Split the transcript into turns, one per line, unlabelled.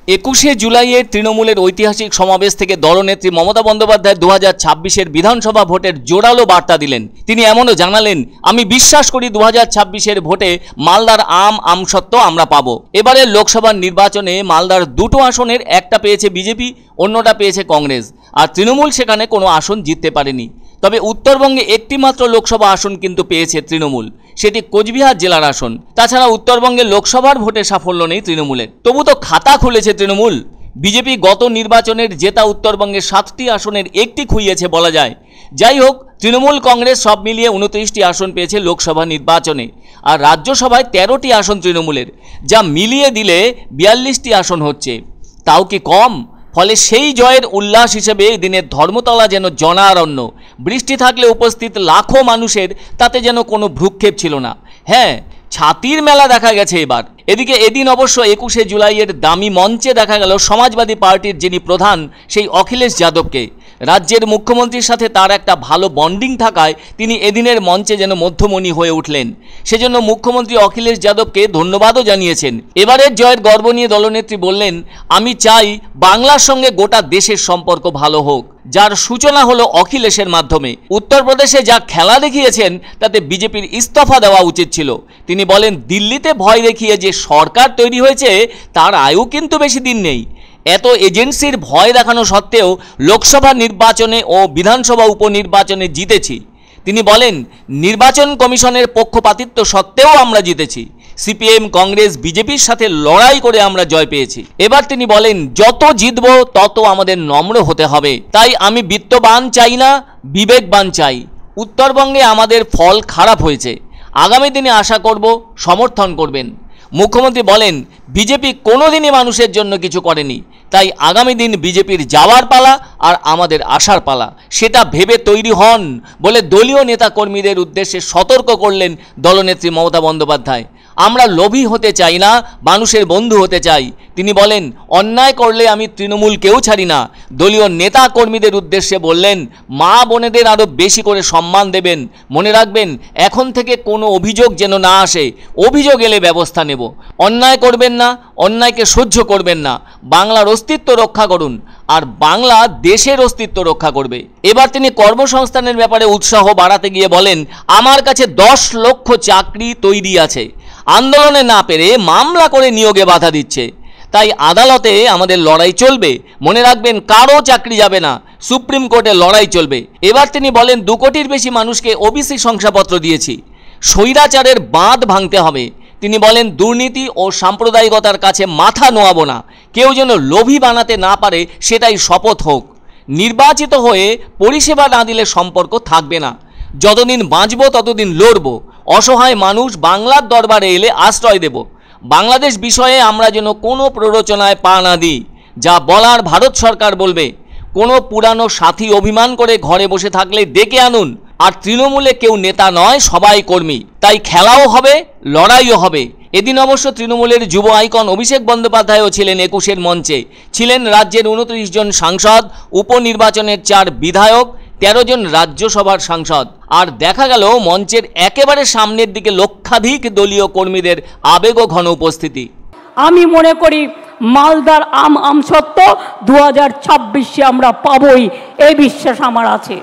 21শে জুলাইয়ের তৃণমূলের ঐতিহাসিক সমাবেশ থেকে দলনেত্রী মমতা বন্দ্যোপাধ্যায় 2026-এর বিধানসভা ভোটের জোরালো বার্তা দিলেন। তিনি এমনও জানালেন, আমি বিশ্বাস করি 2026-এর ভোটে মালদার আমসত্ত্ব আমরা পাবো। এবারের লোকসভার নির্বাচনে মালদার দুটো আসনের একটা পেয়েছে বিজেপি, অন্যটা পেয়েছে কংগ্রেস, আর তৃণমূল সেখানে কোনো আসন জিততে পারেনি। তবে উত্তরবঙ্গে একটি মাত্র লোকসভা আসন কিন্তু পেয়েছে তৃণমূল, সেটি কোচবিহার জেলার আসন। তাছাড়া উত্তরবঙ্গে লোকসভার ভোটে সাফল্য নেই তৃণমূলের। তবু তো খাতা খুলেছে তৃণমূল। বিজেপি গত নির্বাচনের জেতা উত্তরবঙ্গের 7টি আসনের একটি খুইয়েছে বলা যায়। যাই হোক, তৃণমূল কংগ্রেস সব মিলিয়ে 29টি আসন পেয়েছে লোকসভা নির্বাচনে, আর রাজ্যসভায় 13টি আসন তৃণমূলের, যা মিলিয়ে দিলে 42টি আসন হচ্ছে। তাও কি কম? ফলে সেই জয়ের উল্লাস হিসেবে দিনের ধর্মতলা যেন জনারণ্য। বৃষ্টি থাকলে উপস্থিত লাখো মানুষের তাতে যেন কোনো ভ্রুক্ষেপ ছিল না। হ্যাঁ, ছাতির মেলা দেখা গেছে এবার। এদিকে এদিন অবশ্য 21শে জুলাইয়ের দামি মঞ্চে দেখা গেল সমাজবাদী পার্টির যিনি প্রধান সেই অখিলেশ যাদবকে। রাজ্যের মুখ্যমন্ত্রীর সাথে তার একটা ভালো বন্ডিং থাকায় তিনি এদিনের মঞ্চে যেন মধ্যমণি হয়ে উঠলেন। সেজন্য মুখ্যমন্ত্রী অখিলেশ যাদবকে ধন্যবাদও জানিয়েছেন। এবারের জয়ের গর্ব নিয়ে দলনেত্রী বললেন, আমি চাই বাংলার সঙ্গে গোটা দেশের সম্পর্ক ভালো হোক, যার সূচনা হলো অখিলেশের মাধ্যমে। উত্তরপ্রদেশে যা খেলা দেখিয়েছেন তাতে বিজেপির ইস্তফা দেওয়া উচিত ছিল। তিনি বলেন, দিল্লিতে ভয় দেখিয়ে যে সরকার তৈরি হয়েছে তার আয়ু কিন্তু বেশি দিন নেই। এত এজেন্সির ভয় দেখানো সত্ত্বেও লোকসভা নির্বাচনে ও বিধানসভা উপনির্বাচনে জিতেছি। তিনি বলেন, নির্বাচন কমিশনের পক্ষপাতিত্ব সত্ত্বেও আমরা জিতেছি। সিপিএম, কংগ্রেস, বিজেপির সাথে লড়াই করে আমরা জয় পেয়েছি। এবার তিনি বলেন, যত জিতব তত আমাদের নম্র হতে হবে। তাই আমি বিত্তবান চাই না, বিবেকবান চাই। উত্তরবঙ্গে আমাদের ফল খারাপ হয়েছে, আগামী দিনে আশা করব সমর্থন করবেন। মুখ্যমন্ত্রী বলেন, বিজেপি কোনোদিনই মানুষের জন্য কিছু করেনি, তাই আগামী দিন বিজেপির যাওয়ার পালা আর আমাদের আসার পালা, সেটা ভেবে তৈরি হন বলে দলীয় নেতা কর্মীদের উদ্দেশ্যে সতর্ক করলেন দলনেত্রী মমতা বন্দ্যোপাধ্যায়। আমরা লোভী হতে চাই না, মানুষের বন্ধু হতে চাই। তিনি বলেন, অন্যায় করলে আমি তৃণমূলকেও ছাড়ি না। দলীয় নেতা কর্মীদের উদ্দেশ্যে বললেন, মা বোনেদের আরও বেশি করে সম্মান দেবেন। মনে রাখবেন, এখন থেকে কোনো অভিযোগ যেন না আসে, অভিযোগ এলে ব্যবস্থা নেব। অন্যায় করবেন না, অন্যায়কে সহ্য করবেন না। বাংলার অস্তিত্ব রক্ষা করুন, আর বাংলা দেশের অস্তিত্ব রক্ষা করবে। এবার তিনি কর্মসংস্থানের ব্যাপারে উৎসাহ বাড়াতে গিয়ে বলেন, আমার কাছে 10 লক্ষ চাকরি তৈরি আছে। আন্দোলনে না পেরে মামলা করে নিয়োগে বাধা দিচ্ছে, তাই আদালতে আমাদের লড়াই চলবে। মনে রাখবেন, কারো চাকরি যাবে না, সুপ্রিম কোর্টে লড়াই চলবে। এবার তিনি বলেন, 2 কোটির বেশি মানুষকে ওবিসি শংসাপত্র দিয়েছি। স্বৈরাচারের বাঁধ ভাঙতে হবে। তিনি বলেন, দুর্নীতি ও সাম্প্রদায়িকতার কাছে মাথা নোয়াবো না। কেউ যেন লোভী বানাতে না পারে, সেটাই শপথ হোক। নির্বাচিত হয়ে পরিষেবা না দিলে সম্পর্ক থাকবে না। যতদিন বাঁচব ততদিন লড়ব। অসহায় মানুষ বাংলার দরবারে এলে আশ্রয় দেব। বাংলাদেশ বিষয়ে আমরা যেন কোনো প্ররোচনায় পা না দিই। যা বলার ভারত সরকার বলবে। কোনো পুরানো সাথী অভিমান করে ঘরে বসে থাকলে ডেকে আনুন। আর তৃণমূলে কেউ নেতা নয়, সবাই কর্মী। তাই খেলাও হবে, লড়াইও হবে। এদিন অবশ্য তৃণমূলের যুব আইকন অভিষেক বন্দ্যোপাধ্যায়ও ছিলেন 21-এর মঞ্চে। ছিলেন রাজ্যের 29 জন সাংসদ, উপনির্বাচনের 4 বিধায়ক, 13 জন রাজ্যসভার সাংসদ। আর দেখা গেল মঞ্চের একেবারে সামনের দিকে লক্ষাধিক দলীয় কর্মীদের আবেগ ঘন উপস্থিতি।
আমি মনে করি মালদার আমসত্ত্ব 2026-এ আমরা পাবই, এই বিশ্বাস আমার আছে।